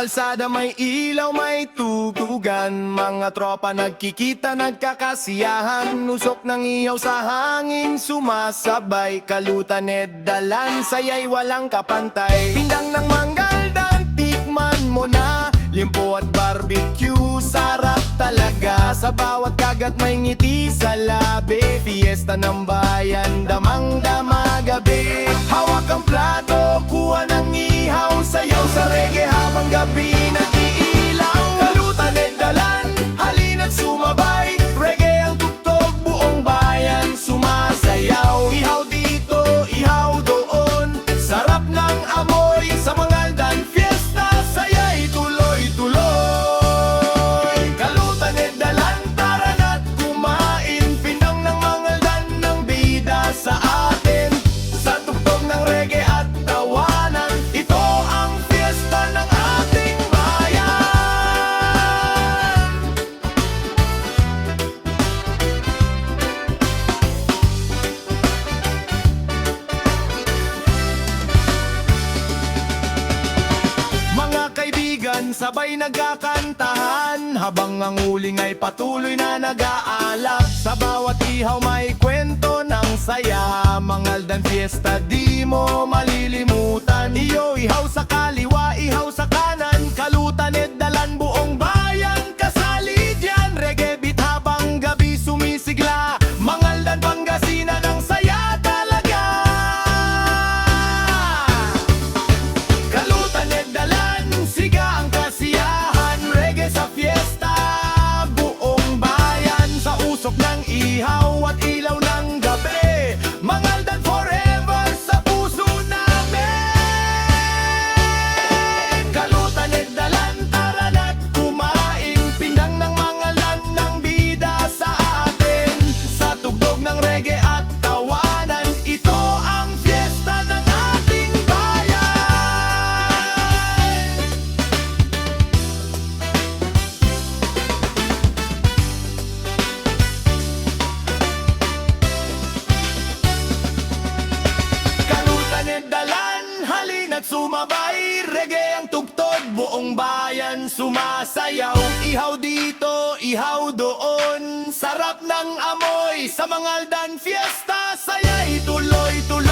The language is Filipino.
kalsada may ilaw, may tutugan. Mga tropa nagkikita, nagkakasiyahan. Usok ng ihaw sa hangin, sumasabay. Kalutan dalan, sayay walang kapantay. Pindang ng manggal, tikman mo na. Limpo at barbecue, sarap talaga. Sa bawat kagat may ngiti sa labi. Fiesta ng bayan, damang-dama gabi. Hawak ang plato, kuha ng ihaw. Sayaw sa reggae habang gabi nag-iilaw. Kalutan dalan, halina't sumabay. Reggae ang tugtog, buong bayan sumasayaw. Ihaw dito, ihaw doon, sarap ng amoy. Sa mga dan fiesta, sayay tuloy-tuloy. Kalutan dalan, tara na't kumain. Pindang ng mga dan ng bida sa atin. Sa tugtog ng reggae at tawanan, ito ang fiesta ng ating bayan. Mga kaibigan, sabay nagkakantahan habang ang uling ay patuloy na nag-aalab. Sa bawat ihaw may kwento ng saya. Mangaldan fiesta di mo malilimutan. Iyo, ihaw sa kaliwa, ihaw sa kanan. Kalutan dalan, buong bayan kasali dyan. Reggae beat habang gabi sumisigla. Mangaldan Pangasinan ng saya talaga. Kalutan dalan, siga ang kasiyahan. Reggae sa fiesta, buong bayan. Sa usok ng ihaw at ilaw ng gabi. Mangaldan forever sa puso namin. Kalutan dalan, tara na't kumain. Pindang ng Mangaldan ng bida sa atin. Sa tugtog ng reggae at tawanan, ito ang fiesta ng ating bayan. Kalutan dalan, halina't sumabay. Reggae ang tugtog, buong bayan sumasayaw. Ihaw dito, ihaw doon, sarap ng amoy. Sa Mangaldan fiesta, sayay tuloy-tuloy.